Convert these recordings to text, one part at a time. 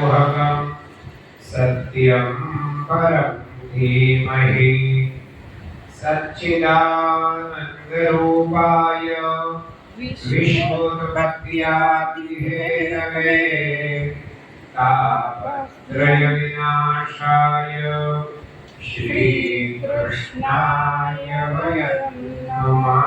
गुहकं सत्यं परं धीमहि सच्चिदानन्दरूपाय विश्वोत्पत्त्यादिहेतवे तापत्रयविनाशाय श्रीकृष्णाय वयं नमः।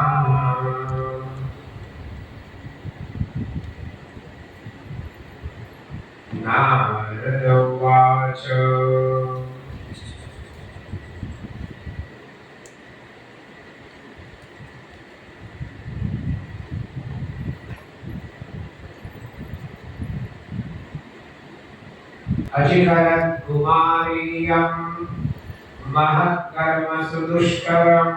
नारद उवाच अचिकरत् कुमारीयं महत्कर्म सुदुष्करं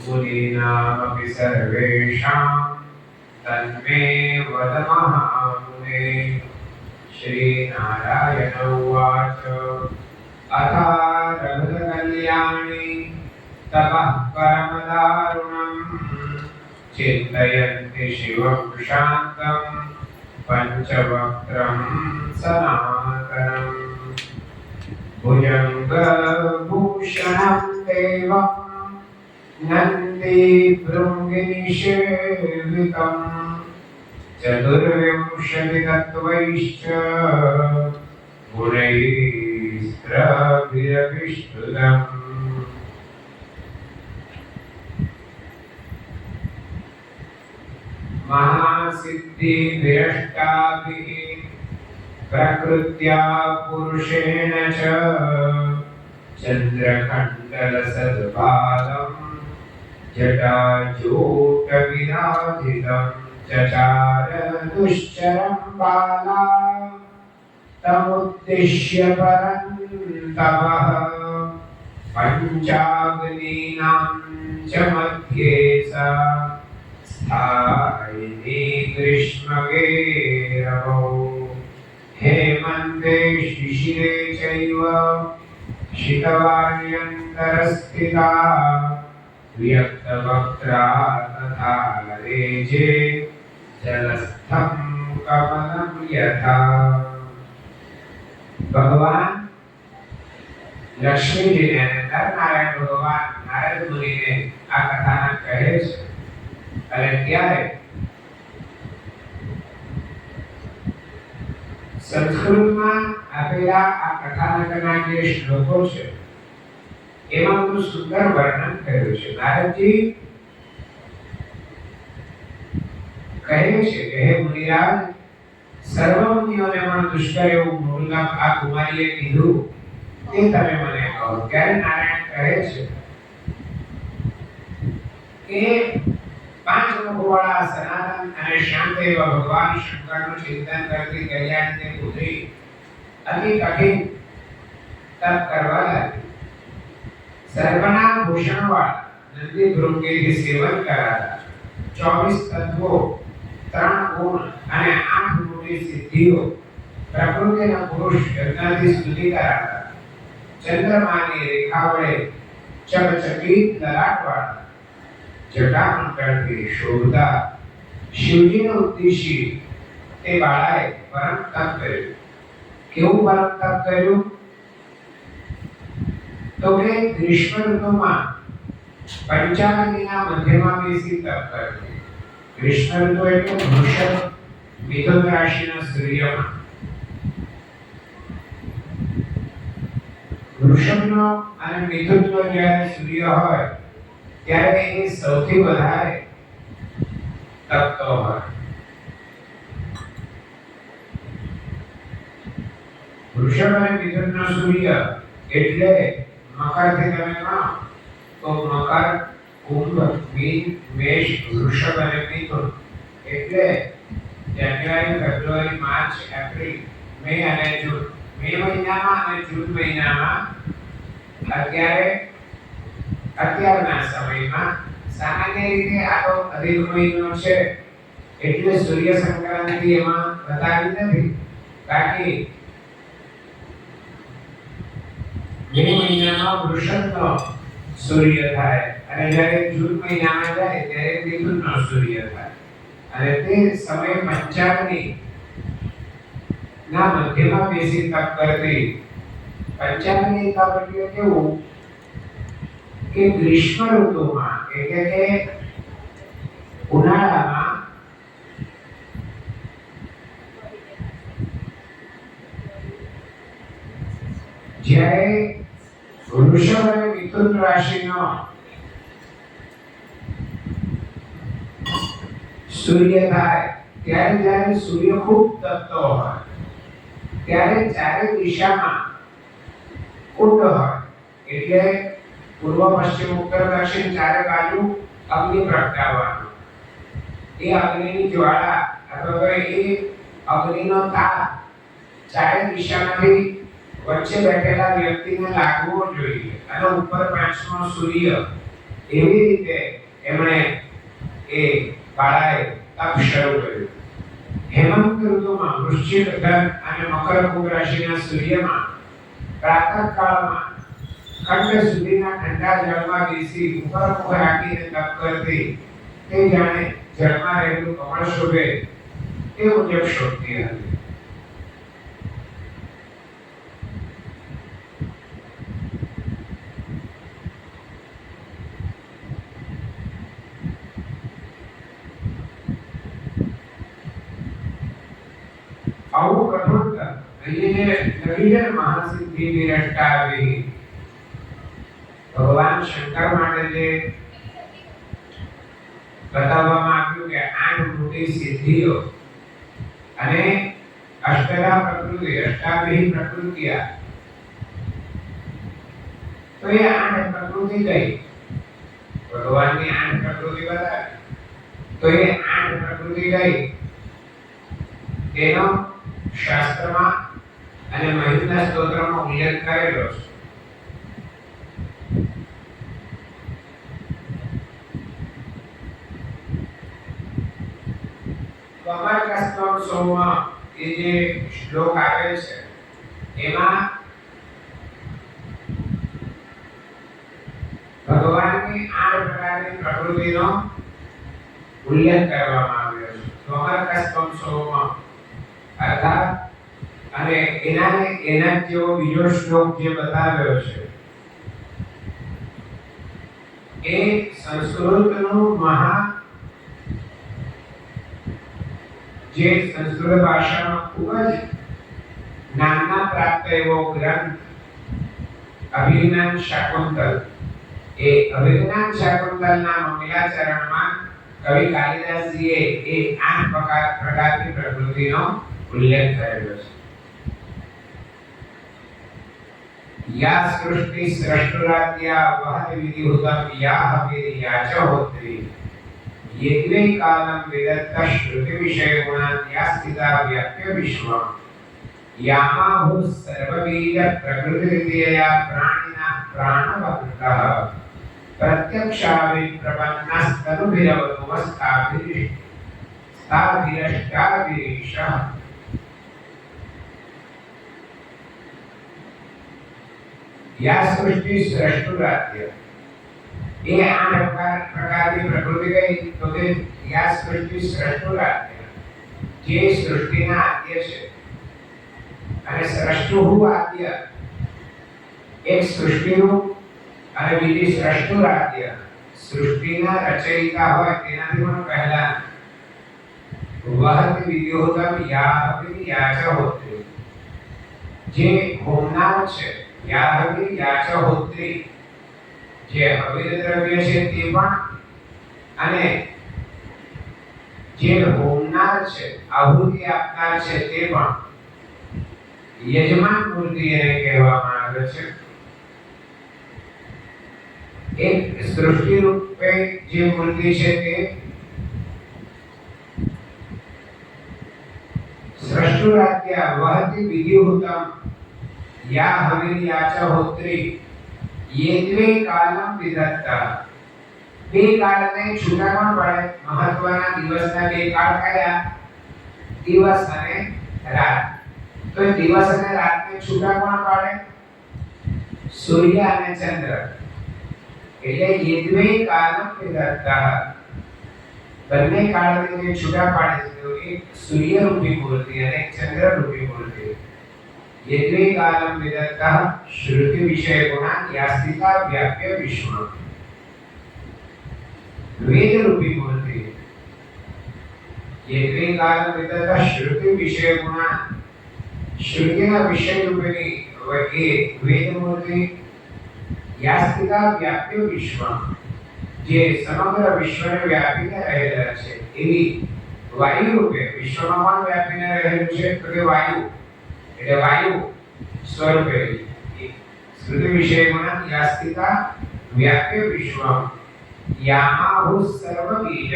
मुनीनामपि सर्वेषां तन्मे वद महामुने। श्रीनारायण उवाच अथा रघुकल्याणी तपः परमदारुणं चिन्तयन्ति शिवं शान्तं पञ्चवक्त्रं सनातनं भुजङ्गभूषणं देवं नन्दिभृङ्गिनिषेवितं चतुर्विंशतितत्त्वैश्च गुणैस्त्रभिरभिष्टुतम्। महासिद्धिविरष्टाभिः प्रकृत्या पुरुषेण च चन्द्रकण्डलसद्पादं जटाजूटविराजितं चचार दुश्चरं बाला तमुद्दिश्य परन्तपः पञ्चाग्नीनां च मध्ये सा स्थायिनी ग्रीष्मगेरवौ हेमन्ते शिशिरे चैव शीतवार्यन्तरस्थिता व्यक्तवक्त्रा तथा रेजे जलस्थं कमलं यथा। भगवान लक्ष्मी जी ने नारायण भगवान नारद मुनि ने आ कथानक कहे છે અને ત્યારે સંસ્કૃતમાં આપેલા આ કથાનકના જે શ્લોકો છે એમાં બહુ સુંદર વર્ણન કર્યું છે। નારદજી કહે છે કે હે મુનિરાજ સર્વમુનિઓને પણ દુષ્કર એવું મૂળગામ આ કુમારીએ કીધું તે તમે મને કહો। ત્યારે નારાયણ કહે છે કે પાંચ મુખવાળા સનાતન અને શાંતદેવ ભગવાન શંકરનું ચિંતન કરતી કલ્યાણની પુત્રી અતિ કઠિન તપ કરવા લાગી। સર્વના ભૂષણવાળા નંદી ભૃંગીથી સેવન કરાતા 24 તત્વો 3 ગુણ અને 8 મોટી સિદ્ધિઓ પ્રકૃતિના પુરુષ યજ્ઞથી સ્તુતિ કરાતા ચંદ્રમાની રેખા વડે ચકચકિત લલાટવાળા જટામંડળથી શોભતા શિવજીને ઉદ્દેશી તે બાળાએ પરમ તપ કર્યું। કેવું પરમ તપ કર્યું? તો કે ગ્રીષ્મ ઋતુમાં પંચાગ્નિના મધ્યમાં બેસી તપ કર્યું। ગ્રીષ્મ ઋતુ એટલે વૃષભ મિથુન રાશિના સૂર્યમાં વૃષભનો અને મિથુનનો જ્યારે સૂર્ય હોય ત્યારે એ સૌથી વધારે તપતો હોય। વૃષભ અને મિથુનનો સૂર્ય એટલે મકરથી તમે ગણો તો મકર કુંભ મીન મેષ વૃષભ અને મિથુન એટલે જાન્યુઆરી ફેબ્રુઆરી માર્ચ એપ્રિલ મે અને જૂન। મે મહિનામાં અને જૂન મહિનામાં અત્યારના સમયમાં સામાન્ય રીતે આ તો અધિક મહિનો છે એટલે સૂર્ય સંક્રાંતિ એમાં બતાવી નથી। બાકી મે મહિનામાં વૃષભનો સૂર્ય થાય અને જ્યારે જૂન મહિનામાં જાય ત્યારે મિથુનનો સૂર્ય થાય અને તે સમય પંચાગ્નિ ના મધ્યમાં બેસી તપ કરતી. પંચાગ્નિ તપ એટલે કેવું કે ગ્રીષ્મ ઋતુમાં એટલે કે ઉનાળામાં જ્યારે વૃષભ અને મિથુન રાશિનો સૂર્ય થાય ત્યારે જ્યારે સૂર્ય ખૂબ તપતો હોય ત્યારે ચારે દિશામાં કુંડ હોય એટલે પૂર્વ પશ્ચિમ ઉત્તર દક્ષિણ ચારે બાજુ અગ્નિ પ્રગટાવવાનો. એ અગ્નિની જ્વાળા અથવા એ અગ્નિનો તાપ ચારે દિશામાંથી વચ્ચે બેઠેલા વ્યક્તિને લાગવો જોઈએ અને ઉપર પાંચમો સૂર્ય. એવી રીતે એમણે એ બાળાએ તપ શરૂ કર્યું. હેમંત ઋતુમાં વૃશ્ચિક ધન અને મકર કુંભ રાશિના સૂર્યમાં પ્રાતઃકાળમાં ખંડ સુધીના ઠંડા જળમાં બેસી ઉપર મુખ રાખીને તપ કરતી. તે જાણે જળમાં રહેલું કમળ શોભે તે મુજબ શોભતી હતી. આવું કઠોર અહીંયા નવીન મહાસિદ્ધિ વિરષ્ટાવી ભગવાન શંકર માટે જે બતાવવામાં આવ્યું કે 8 મોટી સિદ્ધિઓ અને અષ્ટદા પ્રકૃતિ અષ્ટાભી પ્રકૃતિયા. તો એ 8 પ્રકૃતિ ગઈ ભગવાનની 8 પ્રકૃતિ બતાવી. તો એ 8 પ્રકૃતિ ગઈ તેનો શાસ્ત્રમાં અને મહિમ્ના સ્તોત્રમાં ઉલ્લેખ કરેલો છે. કમરકસ્તમ સોમાં એ જે શ્લોક આવે છે એમાં ભગવાનની 8 પ્રકારની પ્રકૃતિનો ઉલ્લેખ કરવામાં આવ્યો છે. કમરકસ્તમ સોમાં અર્થાત અને એના જેવો બીજો શ્લોક જે બતાવ્યો છે એ સંસ્કૃતનું જે સંસ્કૃત ભાષામાં ખૂબ જ નામના પ્રાપ્ત એવો ગ્રંથ અભિજ્ઞાન શાકુંતલ. એ અભિજ્ઞાન શાકુંતલના મંગલાચરણમાં કવિ કાલિદાસજીએ એ 8 પ્રકારની પ્રકૃતિનો ઉલ્લેખ કરેલો છે. યા સૃષ્ટિ સ્રષ્ટુરાદ્યા વહત વિધિહુતમ યા હવિર્યાચ હોત્રી યેત્વે કાલમ વેદત્ત શ્રુતિ વિષય ગુણાત્યા સ્થિતા વ્યાપ્ય વિશ્વમ યામાહુ સર્વબીજ પ્રકૃતિરિત્યયા પ્રાણિના પ્રાણવત્તઃ પ્રત્યક્ષાવિ પ્રપન્નસ્તનુભિરવતુમસ્તાભિરષ્ટાભિરીશઃ. યા સૃષ્ટિ સ્રષ્ટુરાદ્ય એ 8 પ્રકારની પ્રકૃતિ ગઈ. તો તે યા સૃષ્ટિ સ્રષ્ટુરાદ્ય જે સૃષ્ટિના આદ્ય છે અને સ્રષ્ટુહુ આદ્ય એક સૃષ્ટિનું અને બીજી સ્રષ્ટુરાદ્ય સૃષ્ટિના રચયિતા હોય તેનાથી પણ પહેલા વહત વિધિહુતમ યાહવિર્યાચ હોત્રી જે હોમનાર છે. યાહવિર્યાચ હોત્રી જે હવિર દ્રવ્ય છે તે પણ અને જે હોમનાર છે આહુતિ આપનાર છે તે પણ યજમાન મૂર્તિ એને કહેવામાં આવે છે. એક સૃષ્ટિ રૂપે જે મૂર્તિ છે તે સ્રષ્ટુરાદ્ય વહતિ વિધિહુતમ યા હવિર્યાચ હોત્રી યેત્વે કાલમ વિદત્ત. બે કાળને છૂટા કોણ પડે? મહત્વના દિવસના બે કાળ કયા? દિવસ અને રાત. તો દિવસ અને રાતને છૂટા કોણ પાડે? સૂર્ય અને ચંદ્ર. એટલે યેત્વે કાલમ વિદત્ત બંને કાળને જે છૂટા પાડે છે એક સૂર્ય રૂપી મૂર્તિ અને એક ચંદ્ર રૂપી મૂર્તિ. યદ્વે કાલમ વિદત્તઃ શ્રુતિ વિષય ગુણા યાસ્તિકા વ્યાપ્ય વિશ્વ. વેદ રૂપી મૂર્તિ. યદ્વે કાલમ વિદત્તઃ શ્રુતિ વિષય ગુણા, શ્રુતિના વિષય રૂપેની એ વેદ મૂર્તિ. યાસ્તિકા વ્યાપ્ય વિશ્વ, જે સમગ્ર વિશ્વને વ્યાપીને રહેલા છે એવી વાયુ રૂપે વિશ્વમાં પણ વ્યાપીને રહેલું છે. તો કે વાયુ એટલે વાયુ સ્વરૂપે શ્રુતિ વિષય ગુણા યાસ્તિકા વ્યાપ્ય વિશ્વ. યામાહુ સર્વ બીજ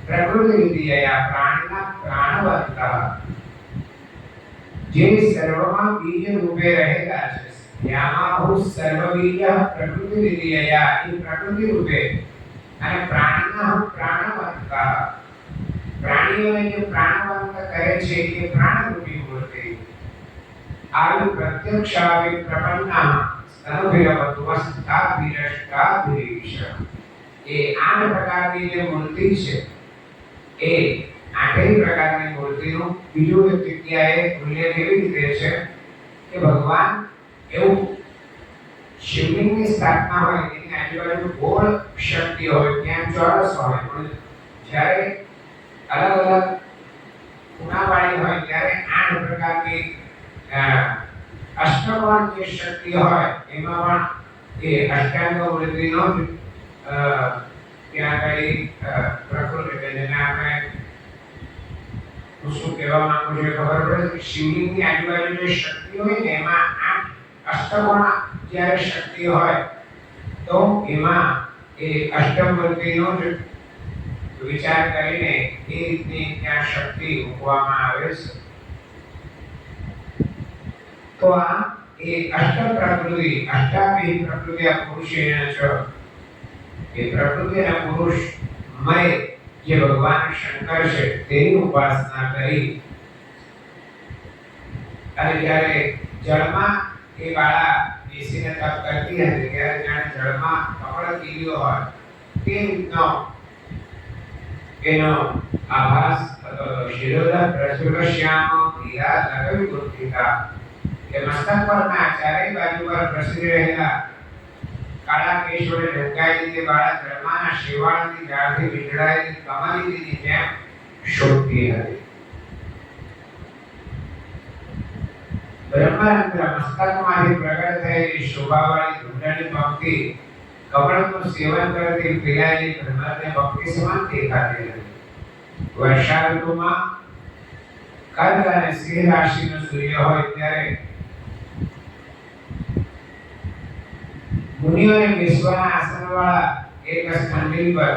પ્રકૃતિ વિદ્યા પ્રાણિના પ્રાણવંતઃ, જે સર્વમાં બીજ રૂપે રહેલા છે. યામાહુ સર્વ બીજ પ્રકૃતિ વિદ્યા, એ પ્રકૃતિ રૂપે અને પ્રાણિના પ્રાણવંતઃ, પ્રાણીઓને જે પ્રાણવંત કહે છે એ પ્રાણરૂપી મૂર્તિ. આયુ પ્રત્યક્ષાવિ પ્રપન્ના સ્તનભિરવત્વસ્થાભિરષ્ટાભિરીશ, એ 8 પ્રકારની જે મૂર્તિ છે એ 8 પ્રકારની મૂર્તિનું બીજું એક જગ્યાએ ઉલ્લેખ એવી રીતે છે કે ભગવાન એવું શિવલિંગની સ્થાપના હોય એની આજુબાજુ ગોળ શક્તિ હોય, ત્યાં ચોરસ હોય, પણ જ્યારે અલગ અલગ ખૂણાવાળી હોય ત્યારે 8 પ્રકારની અષ્ટકોણ જે શક્તિ હોય એમાં પણ એ અષ્ટાંગ મૂર્તિનો ત્યાં કઈ પ્રકૃતિ જેને આપણે શું કહેવા માંગુ છું ખબર પડે કે શિવલિંગની આજુબાજુ જે શક્તિ હોય ને એમાં 8 અષ્ટકોણ જ્યારે શક્તિ હોય તો એમાં એ અષ્ટમૂર્તિનો જ વિચાર કરીને એ રીતની ત્યાં શક્તિ મૂકવામાં આવે છે. તો આ એ અષ્ટ પ્રકૃતિ, અષ્ટાભી પ્રકૃતિ આ પુરુષેણ છે. એ પ્રકૃતિ અને પુરુષમય જે ભગવાન શંકર છે તેની ઉપાસના કરી અને જ્યારે જળમાં એ બાળા બેસીને તપ કરતી હતી ત્યારે જાણે જળમાં કમળ ખીલ્યો હોય તે રીતનો એનો આભાસ થતો હતો. શિરોધર પ્રસુરશ્યામ ધીરા લગવી ગુંથિતા, કે મસ્તક પરના ચારે બાજુ પર પ્રસરી રહેલા કાળા કેશ વડે ઢંકાયેલી તે બાળા જળમાના શેવાળની ઝાડથી વીંટળાયેલી કમળીની જેમ શોભતી હતી. બ્રહ્માંડ મસ્તકમાંથી પ્રગટ થયેલી શોભાવાળી ધૂંધળી પંક્તિ કમળનું સેવન કરતી પીળાયેલી બ્રહ્માને ભક્તિ સમાન દેખાતી હતી. વર્ષા ઋતુમાં કર્ક અને સિંહ રાશિનો સૂર્ય હોય ત્યારે મુનિઓને વિશ્વના આસનવાળા એક સ્થંભી પર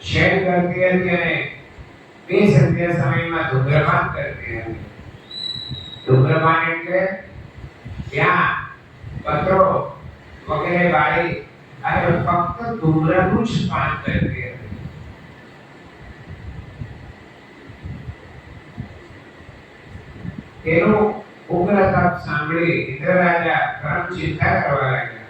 શેડ કરતી હતી અને તે સંધ્યા સમયમાં ધૂમ્રપાન કરતી હતી. ધૂમ્રપાન એટલે ત્યાં પત્રો વગેરે બાળી અને ફક્ત ધૂમ્રનું જ પાન કરતી હતી. તેનું ઉગ્ર તપ સાંભળી ઇન્દ્ર રાજા પરમ ચિંતા કરવા લાગ્યા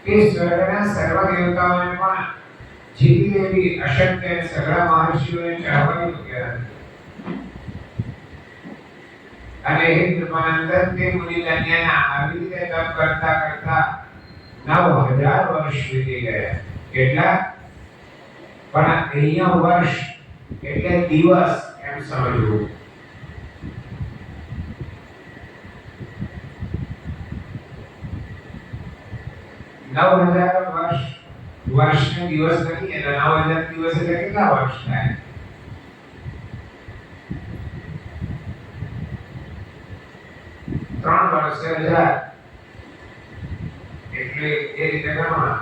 કે સ્વર્ગના સર્વ દેવતાઓને પણ જીતી લેવી અશક્ય અને સગળા મહર્ષિઓને ચાહવાની મૂક્યા હતી. અને હે કૃપાનંદન, તે મુનિ કન્યાના આવી રીતે તપ કરતા કરતા 9000 વર્ષ વીતી ગયા. કેટલા? પણ અહીંયા વર્ષ એટલે દિવસ એમ સમજવું. વર્ષને દિવસ નથી એટલે 9000 દિવસ એટલે કેટલા વર્ષ થાય? ત્રણ વર્ષે 1000 એટલે એ રીતે ગણવાનું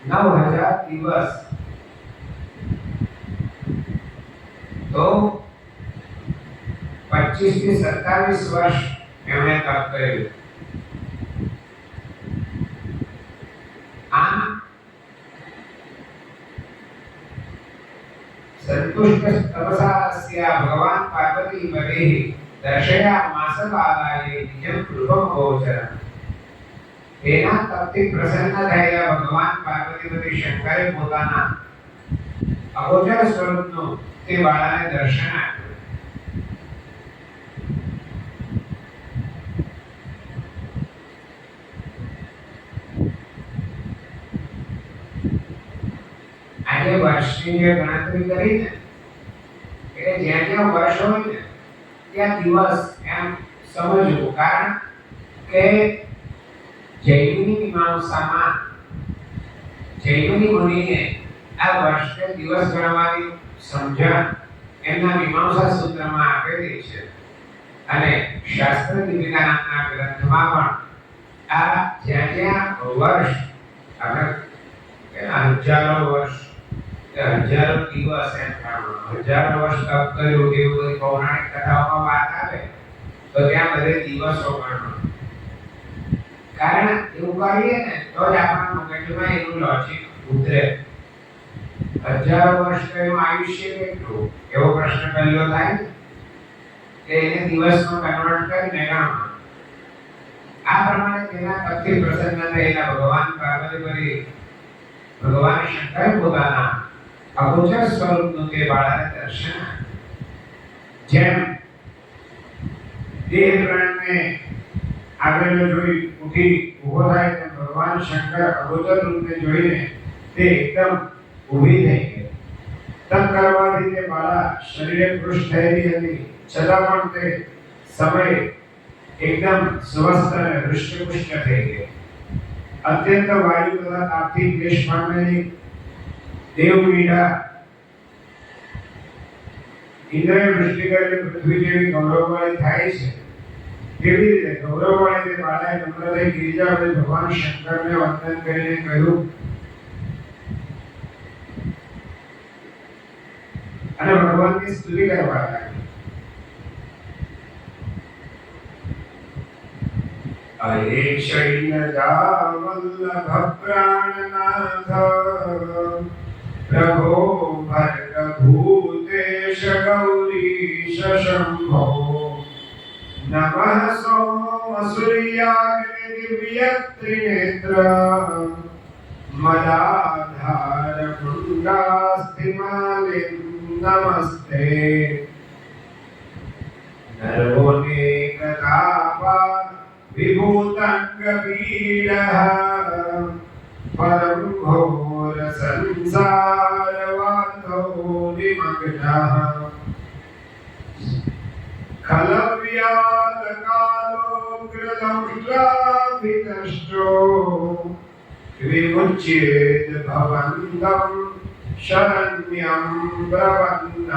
9000 દિવસ. તો 25 થી 27 વર્ષ એમણે તપ કર્યું. આમ સંતુષ્ટ તપસા ભગવાન પાર્વતી પદેહી દર્શયા માસકાલાય નિજમ કૃપમ ગોચરમ. તેના તપથી પ્રસન્ન થયેલા ભગવાન પાર્વતીપતિ શંકરે પોતાના અગોચર સ્વરૂપનું તે બાળાને દર્શન આપ્યું. આજે વર્ષની જે ગણતરી કરી ને એટલે જ્યાં જ્યાં વર્ષ હોય ને ત્યાં દિવસ એમ સમજવું. કારણ કે જૈમિની મીમાંસામાં જૈમિની મુનિએ આ વર્ષને દિવસ ગણવાની સમજણ એમના મીમાંસા સૂત્રમાં આપેલી છે. અને શાસ્ત્ર દીપિકા નામના ગ્રંથમાં પણ આ જ્યાં જ્યાં વર્ષ આપણે હજારો વર્ષ હજારો દિવસ એમ હજારો વર્ષ તપ કર્યું એવું બધી પૌરાણિક કથાઓમાં વાત આવે તો ત્યાં બધે દિવસો ગણવા. કારણ એવું કરીએ ને તો જ આપણા મગજમાં એનું લોજિક ઉતરે. હજારો વર્ષ એનું આયુષ્ય કેટલું એવો પ્રશ્ન પહેલો થાય કે એને દિવસમાં કન્વર્ટ કરીને ગણવા. આ પ્રમાણે તેના તપથી પ્રસન્ન થયેલા ભગવાન પાર્વતીપતિ ભગવાન શંકર પોતાના અગોચર સ્વરૂપનું તે બાળાને દર્શન આપ્યું. જેમ દેહ પ્રાણને આગળ જોઈ ઉઠી ઊભો થાય તેમ ભગવાન શંકર અગોચર રૂપને જોઈને તે એકદમ ઊભી થઈ ગઈ. તપ કરવાથી તે બાળા શરીરે કૃશ થયેલી હતી છતાં પણ તે સમય એકદમ સ્વસ્થ અને હૃષ્ટપુષ્ટ થઈ ગઈ. અત્યંત વાયુ તથા તાપથી ક્લેશ પામેલી દેવપીડા ઇન્દ્રએ વૃષ્ટિ કરીને પૃથ્વી જેવી ગૌરવવાળી થાય છે તેવી રીતે ગૌરવવાળી તે બાળાએ નમ્ર થઈ ગિરિજાપતિ ભગવાન શંકરને વંદન કરીને કહ્યું અને ભગવાનની સ્તુતિ કરવા લાગી. અરે શૈલજા વલ્લભ પ્રાણનાથ પ્રભો ભર્ગભૂતેશ ગૌરીશ શંભો નમઃ સોમ સૂર્યાગ્નિ દિવ્ય ત્રિનેત્ર મદાધાર પુંડાસ્તિમાલિમ નમસ્તે નરોનેક તાપા વિભૂતંગ પીડઃ પરમ ઘોર સંસાર વાતો નિમગ્નઃ ખલવ્યાત કાલો કૃતંષ્ટ્રાભિતષ્ટો વિමුચ્યેત ભવન્તં શરણ્યં પ્રપન્નઃ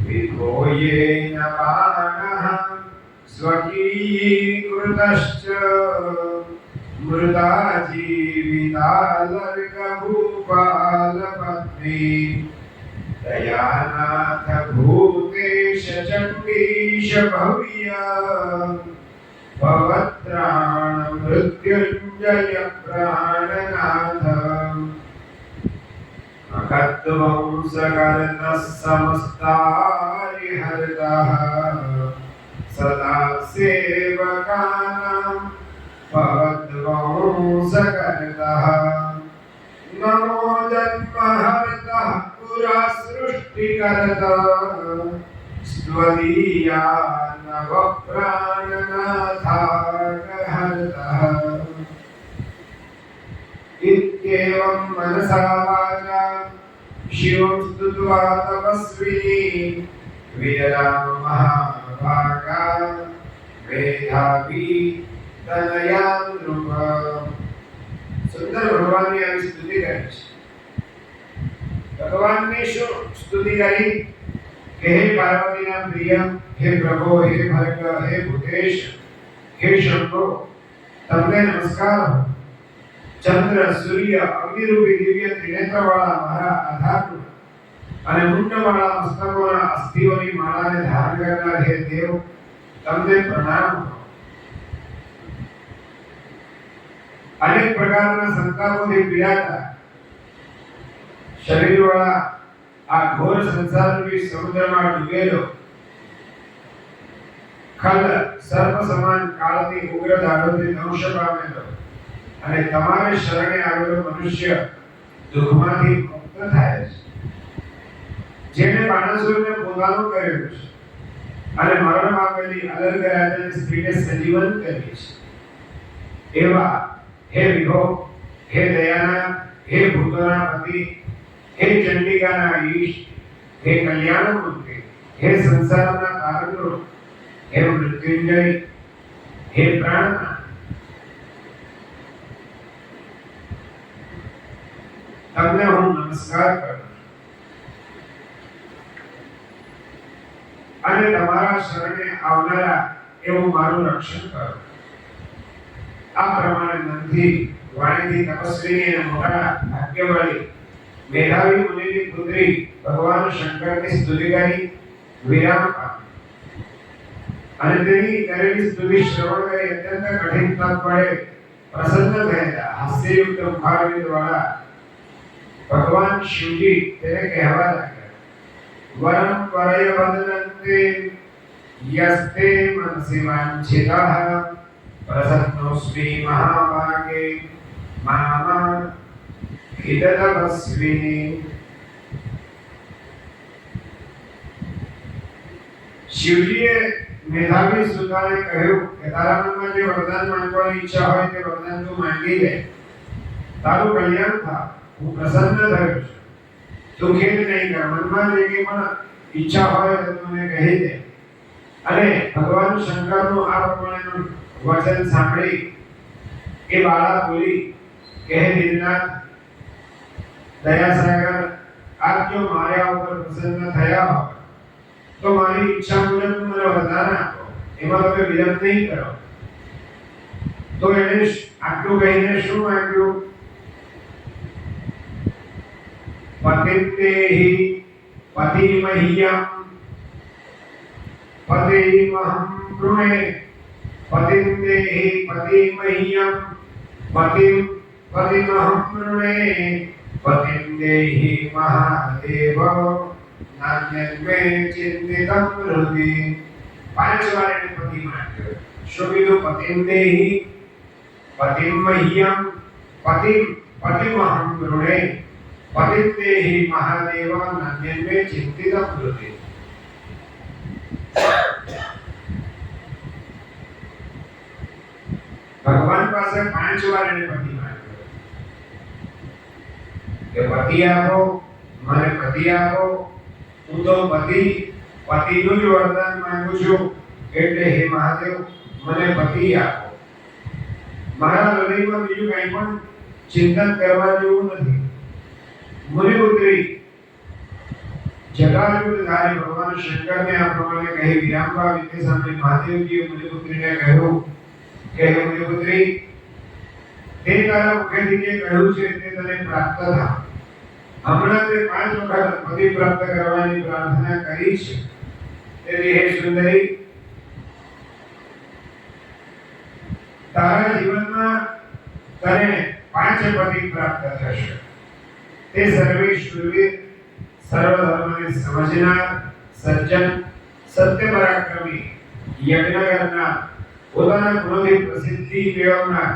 વિભોયેન બાણઃ स्वकीकृतश्च मृता जीवितालर्कभूपालपत्नी दयानाथ भूतेश चण्डीश भव्य भवत्राण मृत्युञ्जय प्राणनाथ मखद्वंसकर्तः समस्तारिहर्तः सदा सेवकानां भवद्वंसकर्तः नमो जन्महर्तः पुरा सृष्टिकर्तः स्वदीया नवप्राणनाथार्हर्तः इत्येवं मनसा वाचा शिवं स्तुत्वा तपस्विनी विददाम महाभागा मेधावी तनया नृप. સુંદર ભગવાનની આવી સ્તુતિ કરી છે. ભગવાનની શું સ્તુતિ કરી કે હે પાર્વતીના પ્રિય, હે પ્રભો, હે ભર્ગ, હે ભૂતેશ, હે શંભો, તમને નમસ્કાર હો. ચંદ્ર, સૂર્ય, અગ્નિરૂપી દિવ્ય ત્રિનેત્રવાળા મારા આધારરૂપ અને મુંડવાળા મસ્તકોના અસ્થિઓની માળાને ધારણ કરનાર હે દેવ, તમને પ્રણામ. અનેક પ્રકારના સંતાપોથી પીડાતા શરીરવાળા આ ઘોર સંસારરૂપી સમુદ્રમાં ડૂબેલો ખલ સર્પ સમાન કાળની ઉગ્ર ધારોથી નવશ પામેલો અને તમારે શરણે આવેલો મનુષ્ય દુઃખમાંથી મુક્ત થાય છે. જેને બાણાસુરને પોતાનો કર્યો છે અને મરણ પામેલી અલગ રાજાની સ્ત્રીને સજીવન કરી છે. એવા હે વિભો, હે દયાના, હે ભૂતોના પતિ, હે ચંડિકાના ઈશ, હે કલ્યાણ મૂર્તિ, હે સંસારના કારણરૂપ, હે મૃત્યુંજય, હે પ્રાણનાથ, તમને હું નમસ્કાર કરું અને તમારા શરણે આવનારા એવું મારું રક્ષણ કરો. આ પ્રમાણે મનથી વાણીથી તપસ્વીની અને મોટા ભાગ્યવાળી મેધાવી મુનિની પુત્રી ભગવાન શંકરની સ્તુતિ કરી વિરામ પામી અને તેની કરેલી સ્તુતિ શ્રવણ કરી અત્યંત કઠિન તપ પડે પ્રસન્ન થયેલા હાસ્યયુક્ત મુખારવિંદ વાળા ભગવાન શિવજી તેને કહેવા લાગ્યા, વરમ પરય વદનંતે યસ્તે મનસી વાંછિતઃ પ્રસન્નોસ્મિ મહાભાગે મામા હિતતપસ્વિની. શિવજીએ મેધાવી સુતાને કહ્યું કે તારા મનમાં જે વરદાન માંગવાની ઈચ્છા હોય તે વરદાન તું માંગી લે, તારું કલ્યાણ થાય. હું પ્રસન્ન થયો છું, તું ખેદ નહીં કર. મનમાં જે કંઈ પણ ઈચ્છા હોય તો મને કહી દે. અને ભગવાન શંકરનું આ પ્રમાણેનું વચન સાંભળી એ બાળા બોલી કે હે દિનનાથ, દયાસાગર, આપ જો મારા ઉપર પ્રસન્ન થયા હો તો મારી ઈચ્છા મુજબ મને વરદાન આપો, એમાં તમે વિલંબ નહીં કરો. તો એને આટલું કહીને શું માંગ્યું? પતિદેહી પતિમહ્યમ પતિમહં કૃણે પતિદેહી પતિમહ્યમ પતિમહં કૃણે પતિદેહી મહાદેવ નાન્યન્મે ચિંતિતં હૃદિ. 5 વાર એને પતિ માંગ્યો. શું કીધું? પતિદેહી પતિમહ્યમ પતિમહં કૃણે પતિદેહી મહાદેવ નાન્યન્મે ચિંતિતં હૃદિ. ભગવાન પાસે 5 વાર એને પતિ માંગ્યો કે પતિ આપો, મને પતિ આપો. હું તો પતિનું જ વરદાન માંગુ છું, એટલે હે મહાદેવ મને પતિ આપો. મારા હૃદયમાં બીજું કંઈ પણ ચિંતન કરવા જેવું નથી. મુનિપુત્રી જટાયુધારી ભગવાન શંકરને આ પ્રમાણે કહી વિરામ પામી. તે સમયે મહાદેવજીએ મુનિપુત્રીને કહ્યું કે હે મુનિપુત્રી, તે તારા મુખેથી જે કહ્યું છે તે તને પ્રાપ્ત થાય. હમણાં તે 5 વખત પતિ પ્રાપ્ત કરવાની પ્રાર્થના કરી છે. તેથી હે સુંદરી, તારા જીવનમાં તને 5 પતિ પ્રાપ્ત થશે. તે સર્વે શૂરવીર, સર્વ ધર્મને સમજનાર, સજ્જન, સત્ય પરાક્રમી, યજ્ઞ કરનાર, પોતાના ગુણોથી પ્રસિદ્ધિ મેળવનાર,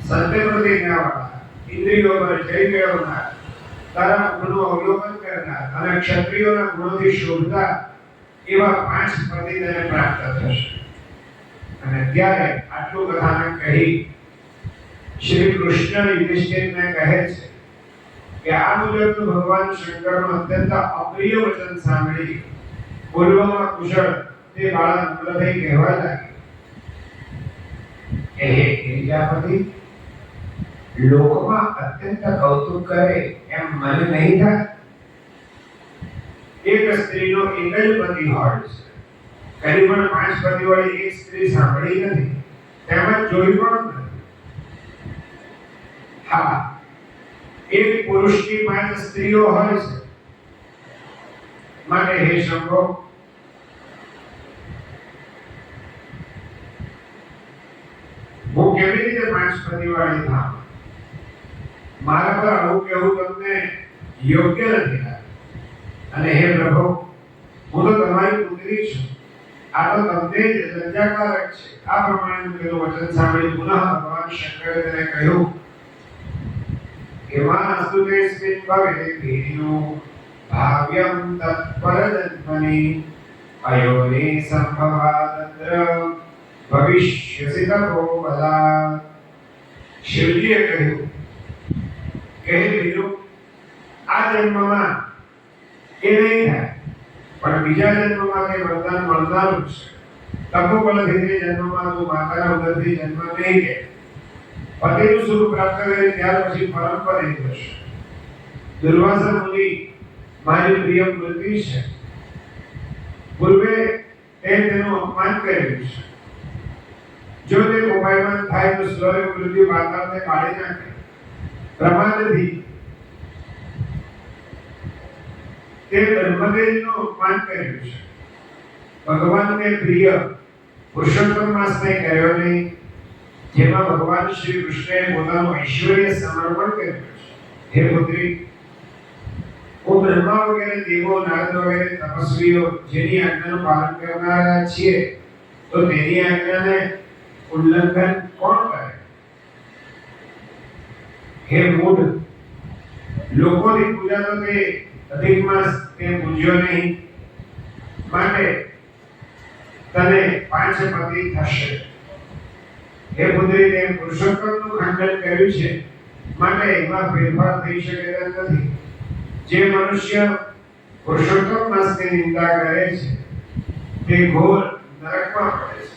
સત્ય પ્રતિજ્ઞાવાળા, ઇન્દ્રિયો પર જય મેળવનાર, તારા ગુણનું અવલોકન કરનાર અને ક્ષત્રિયોના ગુણોથી શોભતા એવા 5 પતિ તને પ્રાપ્ત થશે. અને ત્યારે આટલું કથાને કહી શ્રી કૃષ્ણ યુધિષ્ઠિરને કહે છે કે આ મુજબનું ભગવાન શંકરનું અત્યંત અપ્રિય વચન સાંભળી પૂર્વમાં કુશળ તે બાળા નમ્ર થઈ કહેવા લાગી કે હે પ્રજાપતિ, લોકમાં અત્યંત કૌતુક કરે એમ મને નહીં થાય. એક સ્ત્રીનો એક જ પતિ હોય છે, કદી પણ 5 પતિવાળી એક સ્ત્રી સાંભળી નથી, તેમજ જોઈ પણ નથી. હા, એક પુરુષની 5 સ્ત્રીઓ હોય છે. માટે હે શંભો, હું કેવી રીતે 5 પતિવાળી થાઉં? મારા પર આવું કહેવું તમને યોગ્ય નથી. અને હે પ્રભુ, હું તો તમારી પુત્રી છું, આ તો તમને જ લજ્જાકારક છે. આ પ્રમાણે તેનું વચન સાંભળી પુનઃ ભગવાન શંકરે તેને કહ્યું કે માં અસ્તુતેસ્મિન ભવે ભીર્યો ભાવ્યમ તત્પરજન્મની અયોનિ સંભવાદત્ર ભવિષ્યસિ તપો બલા. શિવજીએ કહ્યું કે ભીરો આ જન્મમાં એ નહીં થાય, પણ બીજા જન્મમાં તે વરદાન મળનારું છે. તપોબલથી તે જન્મમાં તું માતાના ઉદરથી જન્મ નહીં લે, પતિનું સ્વરૂપ પ્રાપ્ત કરે ત્યાર પછી પરંપરા થશે. દુર્વાસા મુનિ મારી પ્રિય પુત્રી છે, પૂર્વે તે તેનું અપમાન કર્યું છે. જો તે કોપાયમાન થાય તો સ્વયં મૃત્યુ પાતાળને પાડી નાખે. પ્રમાદથી તે ધર્મદેવનું અપમાન કર્યું છે. ભગવાનને પ્રિય પુરુષોત્તમ માસને કહ્યો નહીં, જેમાં ભગવાન શ્રી કૃષ્ણએ પોતાનું ઐશ્વર્ય સમર્પણ કર્યું છે. હે પુત્રી, હું બ્રહ્મા વગેરે દેવો, નારદ વગેરે તપસ્વીઓ જેની આજ્ઞાનું પાલન કરનારા છીએ, તો તેની આજ્ઞાને ઉલ્લંઘન કોણ કરે? હે મૂઢ, લોકોની પૂજા તો તે અધિક માસ તે પૂજ્યો નહીં, માટે તને પાંચ પતિ થશે. હે પુત્રી, તે પુરુષોત્તમનું ખંડન કર્યું છે, માટે એમાં ફેરફાર થઈ શકે તેમ નથી. જે મનુષ્ય પુરુષોત્તમ માસની નિંદા કરે છે તે ઘોર નરકમાં પડે છે.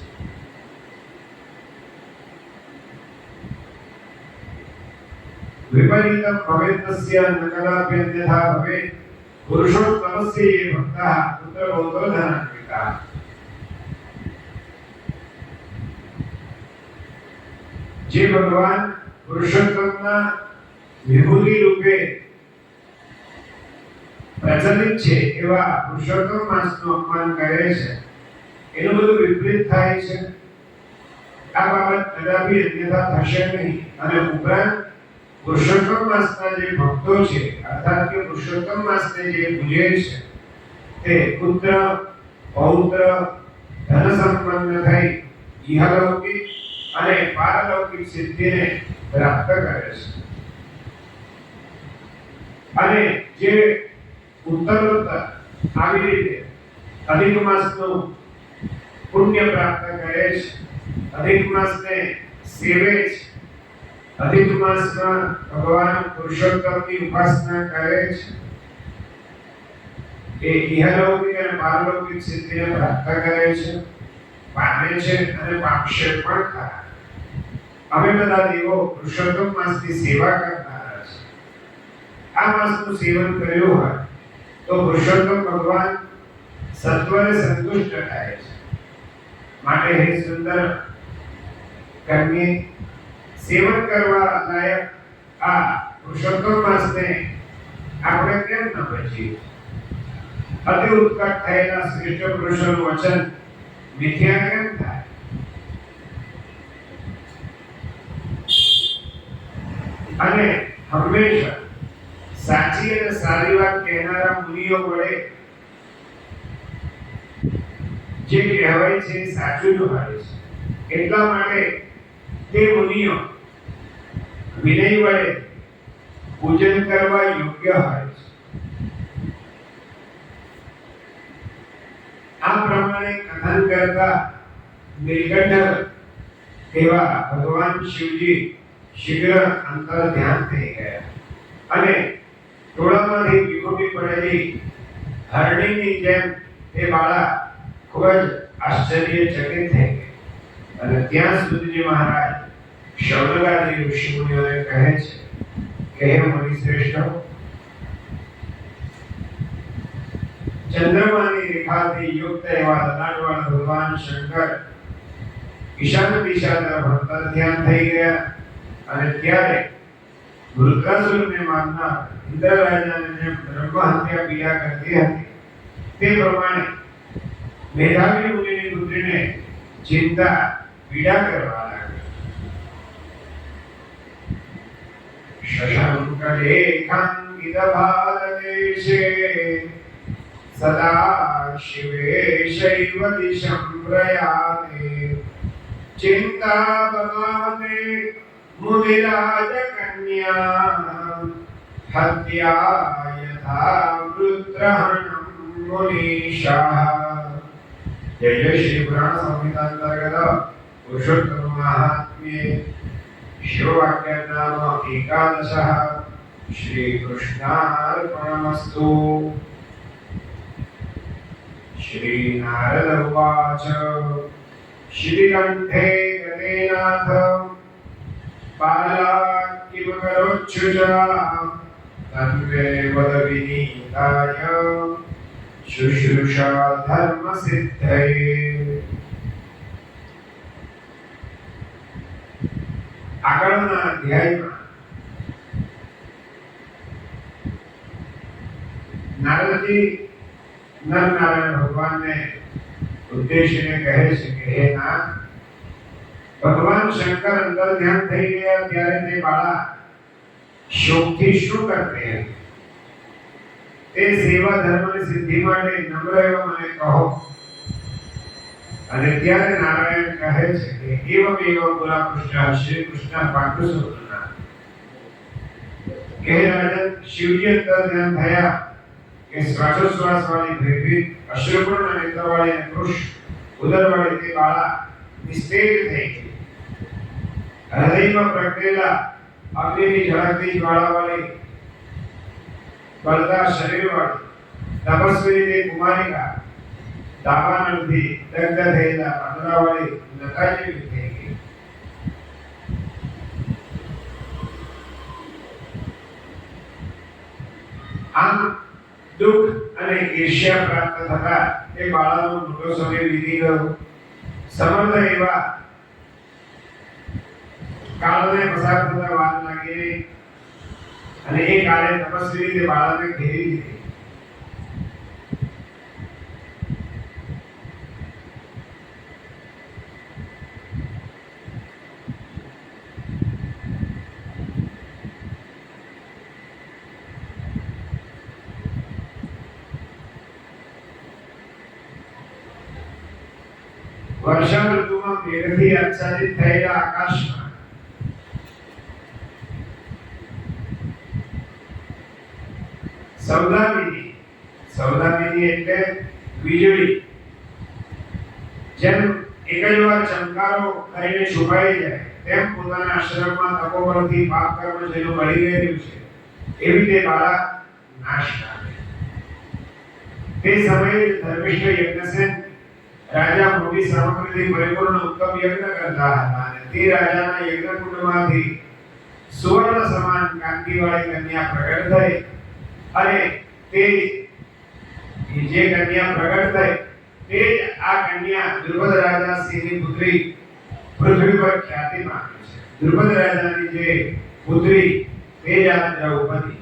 વિપરીતમ ભવેત તસ્ય ન કદાપ્યન્યથા ભવેત પુરુષોત્તમસ્ય યે ભક્તાઃ પુત્ર પૌત્ર ધનાન્વિતાઃ. જે ભગવાન પુરુષોત્તમના વિભૂતિ રૂપે પ્રચલિત છે એવા પુરુષોત્તમ માસનું અપમાન કરે છે, એનું બધું વિપરીત થાય છે. આ બાબત કદાપી અન્યથા થશે નહીં. અને ઉપરાંત પુરુષોત્તમ માસના જે ભક્તો છે, અર્થાત કે પુરુષોત્તમ માસને જે પૂજે છે, તે પુત્ર પૌત્ર ધન સંપન્ન થઈ ઇહલૌકિક અને પારલૌકિક સિદ્ધિને પ્રાપ્ત કરે છે. અને જે ઉત્તરોત્તર આવી રીતે અધિક માસનું પુણ્ય પ્રાપ્ત કરે છે, અધિક માસને સેવે છે, અધિક માસમાં ભગવાન પુરુષોત્તમની ઉપાસના કરે છે, એ ઇહલૌકિક અને પારલૌકિક સિદ્ધિને પ્રાપ્ત કરે છે, પામે છે અને પામશે પણ ખરા. અમે બધા દેવો પુરુષોત્તમ માસની સેવા કરનારા છે. આ માસનું સેવન કર્યું હોય તો પુરુષોત્તમ ભગવાન સત્વરે સંતુષ્ટ થાય છે. માટે હે સુંદર કન્યે, સેવન કરવા લાયક આ પુરુષોત્તમ માસને આપણે કેમ ન બચીએ? અતિ ઉત્કટ થયેલા શ્રેષ્ઠ પુરુષોનું વચન મિથ્યા કેમ થાય? અને હંમેશા સાચી અને સારી વાત કહેનારા મુનિઓ વડે જે કહેવાય છે સાચું જ હોય છે. એટલા માટે તે મુનિઓ વિનય વડે પૂજન કરવા યોગ્ય હોય છે. આ પ્રમાણે કથન કરતા નીલકંઠ એવા ભગવાન શિવજી શીઘ્ર અંતર ધ્યાન થઈ ગયા અને ટોળામાંથી વિખૂટી પડેલી હરણીની જેમ તે બાળા ખૂબ જ આશ્ચર્યચકિત થઈ ગઈ. અને ત્યાં સુધીજી મહારાજ શૌનકાદી ઋષિમુનિઓને કહે છે કે હે મુનિ શ્રેષ્ઠ, ચંદ્રમાની રેખાથી યુક્ત એવા લલાટવાળા ભગવાન શંકર ઈશાન દિશા તરફ અંતર ધ્યાન થઈ ગયા. અને ત્યારે વૃત્રાસુરને મારનાર ઇન્દ્ર રાજાને જેમ બ્રહ્મ હત્યા પીડા કરતી હતી, તે પ્રમાણે મેધાવી મુનિની પુત્રીને ચિંતા પીડા કરવા લાગી. શશાંકલેખાંકિત ભારતદેશે सदा शिवे शैव दिशं प्रयाते चिंता बगाते मुनिराज कन्या हत्या यथा वृत्रहणं मुनीशाः। जय जय श्री पुराण संहिता अंतर्गत पुरुषोत्तम महात्म्ये शिववाक्य नाम एकादशः। श्री कृष्णार्पणमस्तु। श्री नारद उवाच श्रीकण्ठे गते नाथ बालाः किं करोच्छुजा तन्मे वद विनीताय शुश्रूषा धर्मसिद्धये। આગળના અધ્યાયમાં નારદજી નરનારાયણ ભગવાનને ઉદ્દેશીને કહે છે કે હે નાથ, ભગવાન શંકર અંદર ધ્યાન થઈ ગયા ત્યારે તે બાળા શોકથી શું કરતે હતી? તે સેવા ધર્મની સિદ્ધિ માટે નમ્ર એવા મને કહો. અને ત્યારે નારાયણ કહે છે કે એવમ એવમ પુરા કૃષ્ણ શ્રી કૃષ્ણ પાંડુસુતના કે રાજન શિવજી અંદર ધ્યાન થયા કે શ્વાસોશ્વાસ વાળી ભયભીત અશ્રુપૂર્ણ નેત્રવાળી અને કૃષ ઉદરવાળી તે બાળા નિસ્તેજ થઈ ગઈ. હૃદયમાં પ્રગટેલા અગ્નિની ઝળકતી જ્વાળાવાળી બળતા શરીરવાળી તપસ્વી તે કુમારિકા દાવાનળથી દગ્ધ થયેલા પાંદડાવાળી લતા જેવી થઈ ગઈ. આમ દુઃખ અને ઈર્ષ્યા પ્રાપ્ત થતા એ બાળાનો મોટો સમય વીતી ગયો. સમર્થ એવા કાળને પસાર થતા વાર લાગી અને એ કાળે તપસ્વી તે બાળાને ઘેરી લીધી. વર્ષા ઋતુમાં મેઘથી આચ્છાદિત થયેલા આકાશમાં સૌદામિની એટલે વીજળી જેમ એક જ વાર ચમકારો કરીને છુપાઈ જાય તેમ પોતાના આશ્રમમાં તપોબળથી પાપ કર્મ જેનું બળી ગયેલું છે એવી તે બાળા નાશ પામે. તે સમયે ધર્મિષ્ઠ યજ્ઞસેન રાજા મોટી સામગ્રીથી પરિપૂર્ણ ઉત્તમ યજ્ઞ કરતા હતા અને તે રાજાના યજ્ઞકુંડમાંથી સુવર્ણ સમાન કાંતિવાળી કન્યા પ્રગટ થઈ અને તે જે કન્યા પ્રગટ થઈ તે આ કન્યા દ્રુપદ રાજા સિંહની પુત્રી પૃથ્વી પર ખ્યાતિ પામી છે. દ્રુપદ રાજાની જે પુત્રી તે જ આ દ્રૌપદી.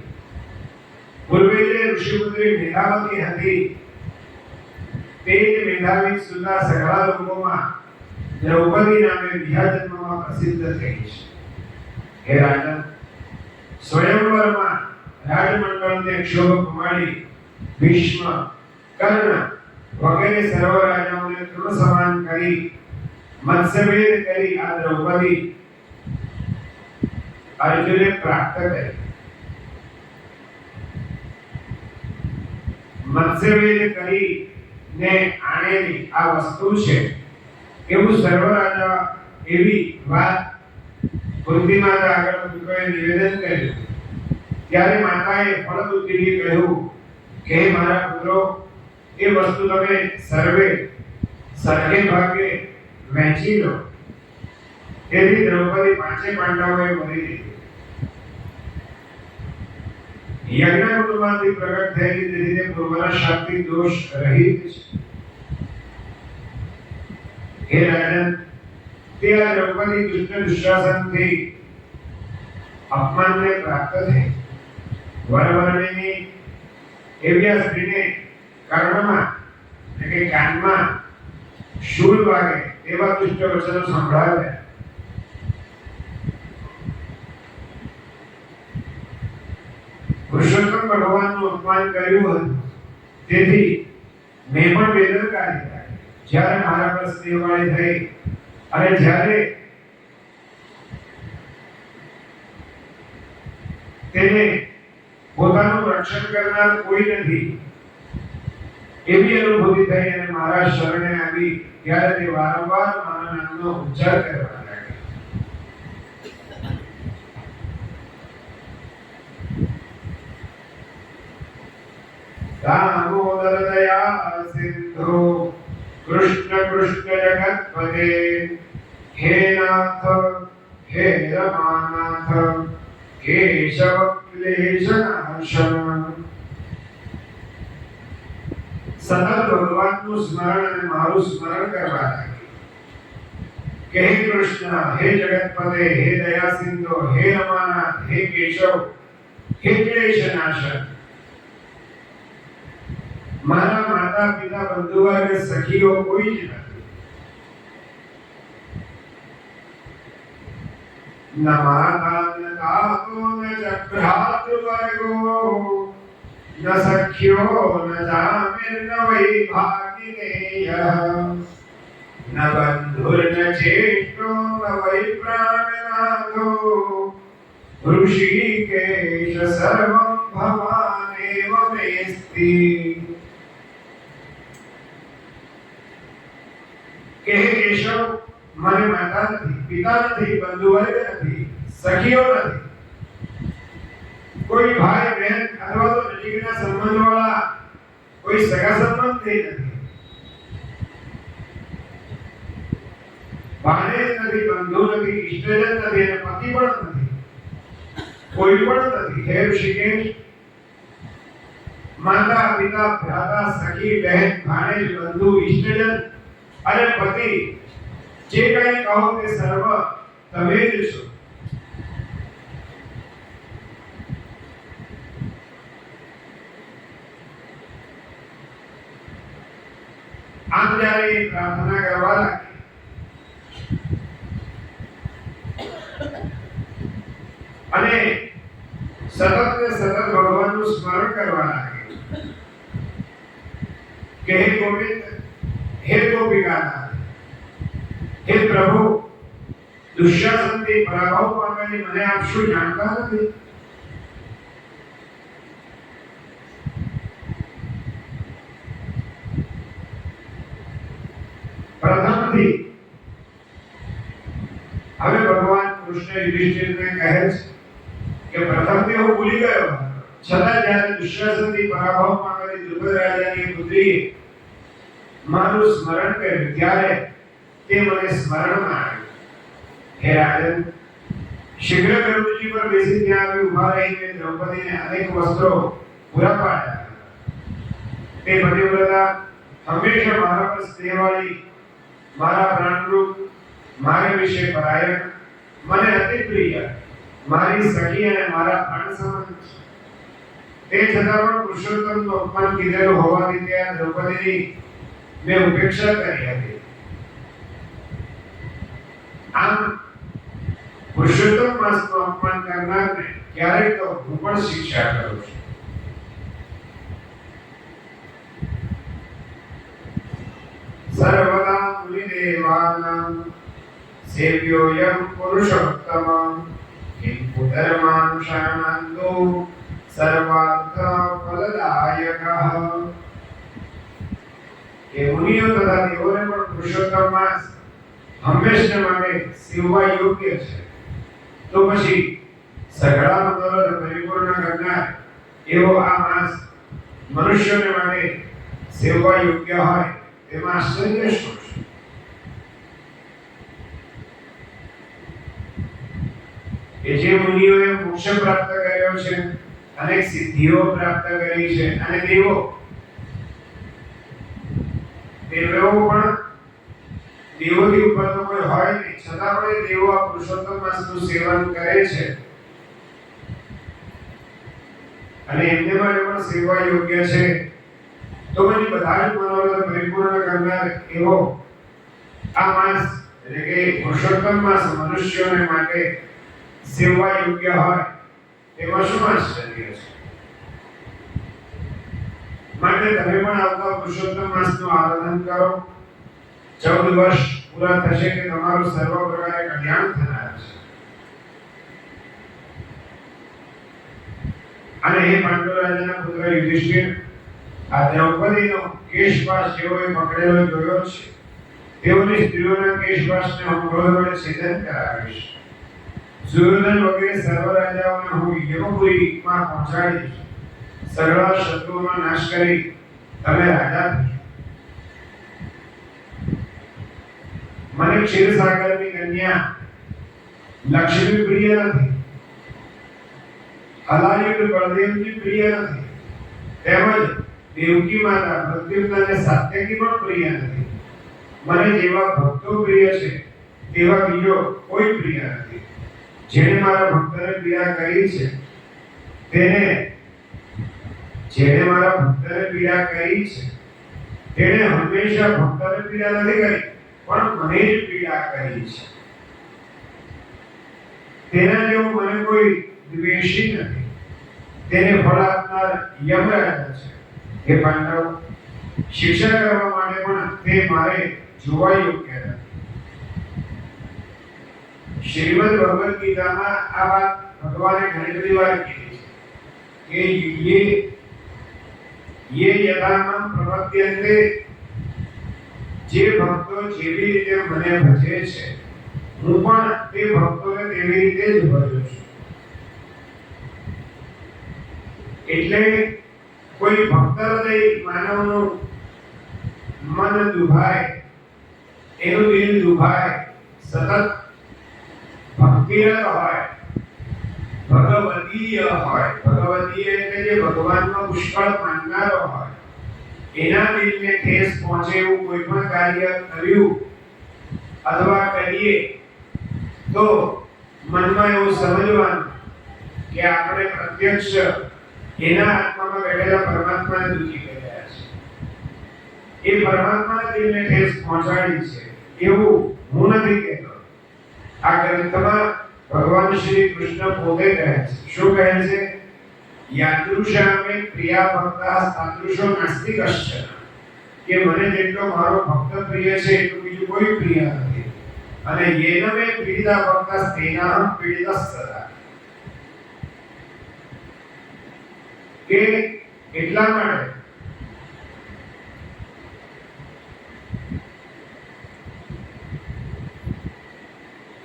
પૂર્વે જે ઋષિપુત્રી મેધાવતી હતી તે જ મેધાવી સુધા સઘળા લોકોમાં દ્રૌપદી નામે બીજા જન્મમાં પ્રસિદ્ધ થઈ છે. હે રાજન, સ્વયંવરમાં રાજમંડળને ક્ષોભ કુમારી ભીષ્મ, કર્ણ વગેરે સર્વ રાજાઓને તૃણ સમાન કરી મત્સ્યભેદ કરી આ દ્રૌપદી અર્જુને પ્રાપ્ત કરી. મત્સ્યભેદ કરી ને આણેલી આ વસ્તુ છે એવું સર્વ રાજા એવી વાત કુંતી માતા આગળ પુત્રોએ નિવેદન કર્યું. ત્યારે માતાએ ફળદુતિથી કહ્યું કે મારા પુત્રો, એ વસ્તુ તમે સર્વે સરખે ભાગે વહેંચી લો. તેથી દ્રૌપદી પાંચે પાંડવોએ મરી દીધી. યજ્ઞકુંડમાંથી પ્રગટ થયેલી તેથી તે પૂર્વના શાબ્દિક દોષ રહિત છે. હે રાજન, તે આ દ્રૌપદી દુષ્ટ દુશાસનથી અપમાનને પ્રાપ્ત થઈ. વરવરણીની એવી આ સ્ત્રીને કર્ણમાં એટલે કે કાનમાં શૂળ વાગે એવા દુષ્ટ વચનો સંભળાવ્યા. પુરુષોત્તમ ભગવાનનું અપમાન કર્યું હતું તેથી મેં પણ બેદરકારી કરી જ્યારે મારા પર સ્નેહવાળી થઈ અને જ્યારે તેને પોતાનું રક્ષણ કરનાર કોઈ નથી એવી અનુભૂતિ થઈ અને મારા શરણે આવી ત્યારે તે વારંવાર મારા નામનો ઉચ્ચાર કરવા લાગ્યો. દામોદર દયા સિંધુ કૃષ્ણ કૃષ્ણ જગતપતે હે નાથ હે રમાનાથ કેશવ ક્લેશનાશન. સતત ભગવાનનું સ્મરણ અને મારું સ્મરણ કરવા લાગી કે હે કૃષ્ણ, હે જગતપતે, હે દયા સિંધુ, હે રમાનાથ, હે કેશવ, હે ક્લેશનાશન. મારા માતા પિતા બંધુ વર્ગ સખીઓ કોઈ જ નથી. ન માતા ન તાતો ન ભ્રાતૃવર્ગો ન સખ્યો ન જામિર ન વૈભાગિનેય ન બંધુર ન ચેષ્ટો ન વૈ પ્રાણનાથો ઋષિકેશ સર્વં ભવાનેવ મેસ્તિ. કે હે કેશવ, મને માતા નથી, પિતા નથી, બંધુ વર્ગ નથી, સખીઓ નથી, કોઈ ભાઈ બહેન અથવા તો નજીકના સંબંધવાળા કોઈ સગા સંબંધી નથી, ભાણેજ નથી, બંધુ નથી, ઇષ્ટજન નથી અને પતિ પણ નથી, કોઈ પણ નથી. હે ઋષિકેશ, માતા પિતા ભ્રાતા સખી બહેન ભાણેજ બંધુ ઇષ્ટજન અને પતિ જે કંઈ કહો તે સર્વ તમે જ છો. આમ જ્યારે પ્રાર્થના કરવા લાગી અને સતત ને સતત ભગવાનનું સ્મરણ કરવા લાગી કે હે ગોવિંદ, હે ગોપિકાનાથ, હે પ્રભુ, દુષ્યાસનથી પરાભવ પામેલી મને આપ શું જાણતા નથી? પ્રથમથી હવે ભગવાન કૃષ્ણ યુધિષ્ઠિરને કહે છે કે પ્રથમથી હું ભૂલી ગયો, છતાં જ્યારે દુષ્યાસનથી પરાભવ પામેલી દ્રુપદ રાજાની પુત્રીએ મારું સ્મરણ કર્યું ત્યારે તે મને સ્મરણમાં આવ્યું. હે રાજન, શીઘ્ર ગરુડજી પર બેસી ત્યાં આવી ઉભા રહીને દ્રૌપદીને અનેક વસ્ત્રો પૂરા પાડ્યા. તે પતિવ્રતા હંમેશા મારા પર સ્નેહવાળી, મારા પ્રાણરૂપ, મારે વિશે પરાયણ, મને અતિ પ્રિય, મારી સખી અને મારા પ્રાણ સમાન છે. તે છતાં પણ પુરુષોત્તમનું અપમાન કીધેલું હોવાથી ત્યાં દ્રૌપદીની મેં ઉપેક્ષા કરી હતી. આમ પુરુષોત્તમ માસનું અપમાન કરનારને ક્યારેક તો હું પણ શિક્ષા કરું છું. સર્વદા મુનિદેવાનાં સેવ્યોયં પુરુષોત્તમ કિંતુ ધર્માનુષ્ઠાનાન્તો સર્વાર્થ ફલદાયકઃ. કે મુનિઓ તથા દેવોને પણ પુરુષોત્તમ માસ હંમેશા માટે સેવા યોગ્ય છે. તો પછી સઘળા મંગળોને પરિપૂર્ણ કરનાર એવો આ માસ મનુષ્યોને માટે સેવા યોગ્ય હોય તેમાં આશ્ચર્ય શું છે? કે જે મુનિઓએ મોક્ષ પ્રાપ્ત કર્યો છે, અનેક સિદ્ધિઓ પ્રાપ્ત કરી છે, અને દેવો પણ દેવોથી ઉપર તો કોઈ હોય નહીં, છતાં પણ દેવો આ પુરુષોત્તમ માસનું સેવન કરે છે અને એમને માટે પણ સેવા યોગ્ય છે. તો પછી બધા જ મનોરથ પરિપૂર્ણ કરનાર એવો આ માસ એટલે કે પુરુષોત્તમ માસ મનુષ્યોને માટે સેવા યોગ્ય હોય એમાં શું આશ્ચર્ય છે? માટે તમે પણ આવતા પુરુષોત્તમ માસનું આરાધન કરો. 14 વર્ષ પૂરા થશે કે તમારું સર્વ પ્રકારે કલ્યાણ થનાર છે. અને હે પાંડવ રાજાના પુત્ર યુધિષ્ઠિર, આ દ્રૌપદીનો કેશપાશ જેઓએ પકડેલો જોયો છે, તેઓની સ્ત્રીઓના કેશપાશને હું ક્રોધ વડે છેદન કરાવીશ. સુયોધન વગેરે સર્વ રાજાઓને હું યમપુરીમાં પહોંચાડીશ. સર્વ શત્રુઓનો નાશ કરી તમે રાજા થશો. મને ક્ષીરસાગરની કન્યા લક્ષ્મી પ્રિય નથી, હલાયુદ્ધ બળદેવજી પ્રિય નથી, તેમજ દેવકી માતા પ્રદ્યુમ્ન અને સાત્યકી પણ પ્રિય નથી. મને જેવા ભક્તો પ્રિય છે તેવા બીજો કોઈ પ્રિય નથી. જેણે મારા ભક્તને પીડા કરી છે તેણે હંમેશા ભક્તને પીડા નથી કરી, પણ મને જ પીડા કરી છે. તેના જેવો મને કોઈ દ્વેષી નથી. તેને ફળ આપનાર યમરાજા છે. હે પાંડવ, શિક્ષા કરવા માટે પણ તે મારે જોવા યોગ્ય નથી. શ્રીમદ ભગવદ ગીતામાં આ વાત ભગવાને ઘણી બધી વાર કીધી છે કે ये यथामं प्रपद्यन्ते, જે ભક્તો જેવી રીતે મને ભજે છે હું પણ તે ભક્તોને તેવી રીતે જ ભજું છું. એટલે કોઈ ભક્ત હૃદય માનવનું મન દુભાય, એનું દિલ દુભાય, સતત ભક્તિરત હોય, ભગવદીય હોય. ભગવદીય એટલે જે ભગવાનમાં પુષ્કળ માનનારો હોય, એના દિલને ઠેસ પહોંચે એવું કોઈ પણ કાર્ય કર્યું અથવા કરીએ તો મનમાં એવું સમજવાનું કે આપણે પ્રત્યક્ષ એના આત્મામાં બેઠેલા પરમાત્માને દુખી કર્યા છે. એ પરમાત્માના દિલને ઠેસ પહોંચાડી છે એવું હું નથી કહેતો. આ ગ્રંથમાં ભગવાન શ્રી કૃષ્ણ પોતે કહે છે. શું કહે છે? યાદૃશામે પ્રિયા ભક્તા તાદૃશો નાસ્તિ કશ્ચન, કે મને જેટલો મારો ભક્ત પ્રિય છે એટલું બીજું કોઈ પ્રિય નથી. અને યેન મે પીડિતા ભક્તા તેનાહં પીડિતઃ સદા, કે એટલા માટે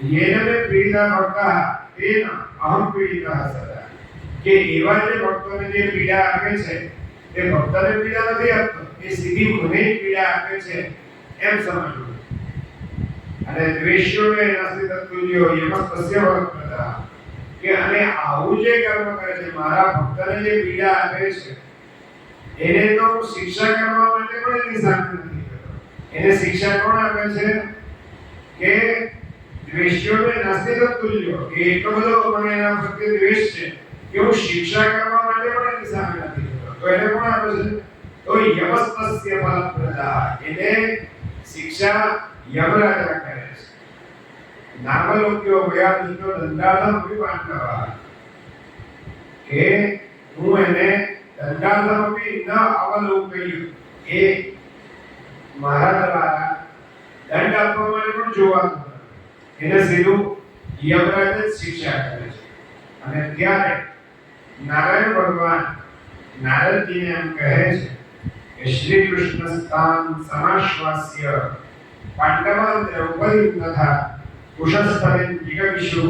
યેન મે પીડિતા ભક્તા તેન અહં પીડિતઃ સદા, કે એવા જે ભક્તોને જે પીડા આપે છે તે ભક્તને પીડા નથી આપતો, એ સીધી મને જ પીડા આપે છે એમ સમજવું. અને દ્વેષ્યોને નાસ્તિ તત્તુલ્યો યમસ્તસ્ય વરપ્રદા, કે અને આવું જે કર્મ કરે છે, મારા ભક્તને જે પીડા આપે છે એને તો શિક્ષા કરવા માટે પણ એની સામે નથી કરતો. એને શિક્ષા કોણ આપે છે? કે દ્વેષ્યોને નાસ્તિ તત્તુલ્યો, કે એટલો બધો મને એના પ્રત્યે દ્વેષ છે કે હું શિક્ષા કરવા માટે પણ એની સામે નથી કરતો. તો એને કોણ આપે છે? તો યમસ્તસ્ય ફલપ્રદા, એને શિક્ષા યમરાજા કરે છે. નામલોક્યો ભયા દુષ્ટો દંડાધમ વિપાંડવા, કે હું એને દંડાધમ ભી ન અવલોકયું, એ મારા દ્વારા દંડ આપવા માટે પણ જોવાનું, એને સીધું યમરાજ જ શિક્ષા કરે છે. અને ત્યારે નારાયણ ભગવાન નારદજીને એમ કહે છે કે શ્રી કૃષ્ણ સ્થાન સમાશ્વાસ્ય પાંડવાન દ્રૌપદી તથા કુશસ્થલે જિગમિષુ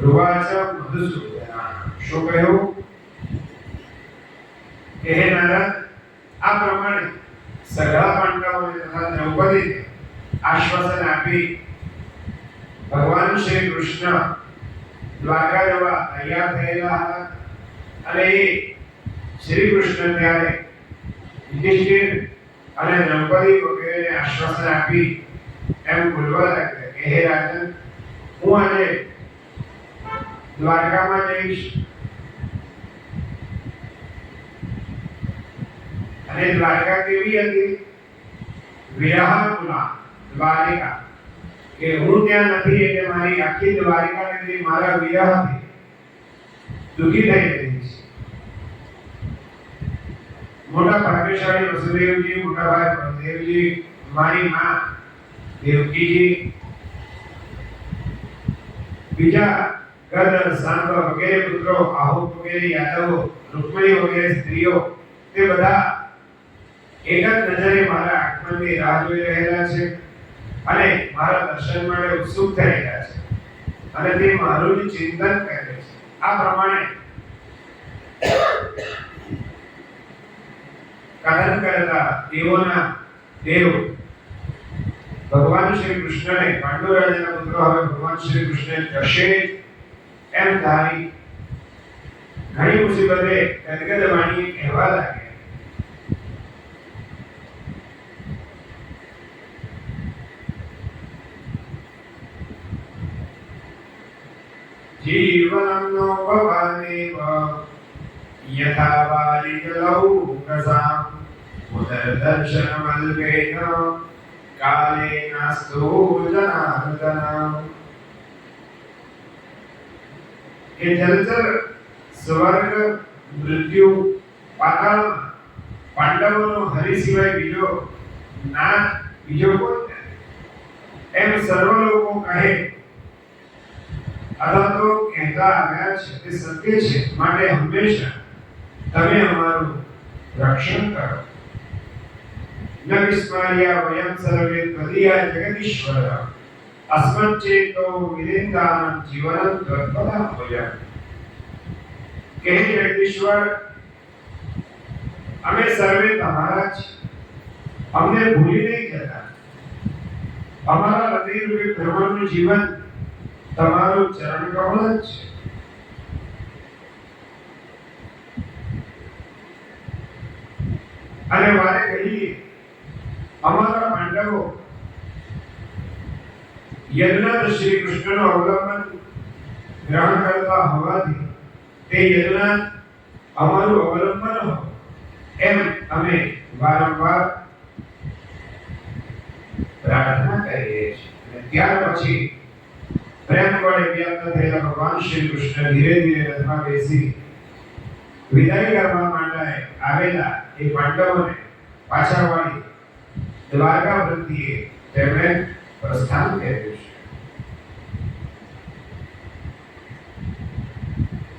રૂવાચ મધુસૂદના. શું કહ્યું? કે હે નારદ, આ પ્રમાણે સગળા પાંડવોને તથા દ્રૌપદીને આશ્વાસન આપી ભગવાન શ્રી કૃષ્ણ દ્વારકા જવા તૈયાર થયેલા હતા. અને એ શ્રી કૃષ્ણ ત્યારે યુધિષ્ઠિર અને દ્રૌપદી વગેરેને આશ્વાસન આપી એમ બોલવા લાગ્યા કે હે રાજન, હું આજે દ્વારકામાં જઈશ અને દ્વારકા કેવી હતી? વિરહાતુલા દ્વારિકા, કે હું ત્યાં નથી એટલે મારી આખી દ્વારિકા નગરી મારા વિરહથી દુઃખી થઈ રહી છે. મોટા ભાગ્યશાળી વસુદેવજી, મોટા ભાઈ બળદેવજી, મારી માં દેવકીજી, બીજા ગદ, સાંબ વગેરે પુત્રો, આહુત વગેરે યાદવો, રૂકમણી વગેરે સ્ત્રીઓ, તે બધા એક જ નજરે મારા આગમનની રાહ જોઈ રહેલા છે અને મારા દર્શન માટે ઉત્સુક થઈ રહ્યા છે અને તે મારું ચિંતન કરે છે. આ પ્રમાણે કથન કરતા દેવોના દેવ ભગવાન શ્રી કૃષ્ણને, પાંડુ રાજાના પુત્રો હવે ભગવાન શ્રી કૃષ્ણને દર્શે એમ ધારી ઘણી મુસીબતે ગદગદ વાણીએ કહેવા લાગ્યા, जीवनं नो भवानेव यथा बालिकलौ कसाम् उदरदर्शनमल्पेन कालेनास्तु जनार्दन. કે જલચર સ્વર્ગ, મૃત્યુ, પાતાળ પાંડવોનો હરિ સિવાય બીજો નાથ બીજો કોણ એમ સર્વ લોકો કહે અથવા તો કહેતા આવ્યા છે તે સત્ય છે. માટે હંમેશા તમે અમારું રક્ષણ કરો. ન વિસ્મર્યા વયમ સર્વે ત્વદીયા જગદીશ્વર અસ્મચ્ચેતો વિરિંદાન જીવનં ત્વત્પદા ભોજન. કે હે જગદીશ્વર, અમે સર્વે તમારા જ, અમને ભૂલી નહીં જતા. અમારા હૃદયરૂપી ધર્મનું જીવન તમારું ચરણ કમળ જ છે. અને વારે કહીએ અમારા પાંડવો યજ્ઞ શ્રી કૃષ્ણનો અવલંબન ગ્રહણ કરતા હોવાથી તે યજ્ઞ અમારું અવલંબન હોય એમ અમે વારંવાર પ્રાર્થના કરીએ છીએ. ત્યાર પછી પ્રેમ વડે વ્યક્ત થયેલા ભગવાન શ્રી કૃષ્ણ ધીરે ધીરે રથમાં બેસી વિદાય કરવા માટે આવેલા એ પાંડવોને પાછા વાળી દ્વારકા વૃત્તિએ તેમણે પ્રસ્થાન કર્યું છે.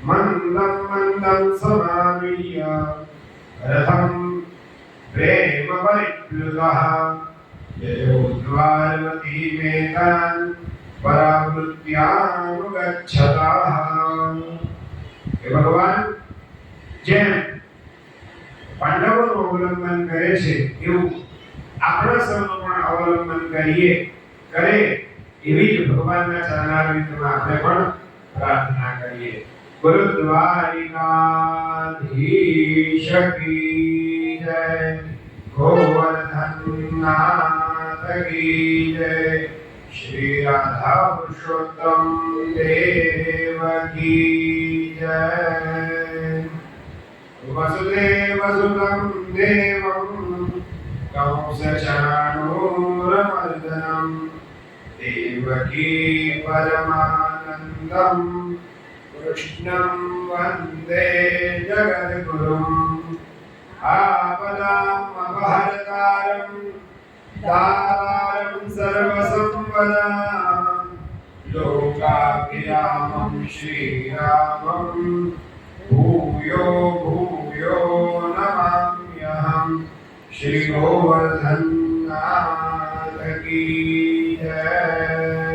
મંદં મંદં સમાવિય રથમ પ્રેમ પરિપ્લુતઃ યયોદ્વારવતી મેતાન પરાવૃત્યાનુગચ્છતાઃ. કે ભગવાન જેમ પાંડવોનું અવલંબન કરે છે એવું આપણા સૌનું પણ અવલંબન કરે એવી જ ભગવાનના ચરણારવિંદમાં આપણે પણ પ્રાર્થના કરીએ. ગુરુદ્વારિકાધીશ કી જય, ગોવર્ધનનાથ કી જય, श्री राधा पुरुषोत्तम देव की जय. वसुदेव सुतं देवं कंसचाणूरमर्दनं देवकी परमानन्दं कृष्णं वन्दे जगद्गुरुम्. आपदामपहर्तारं दातारं सर्वसम्पदां लोकाभिरामं श्रीरामं भूयो भूयो नमाम्यहम्. श्री गोवर्धननाथ की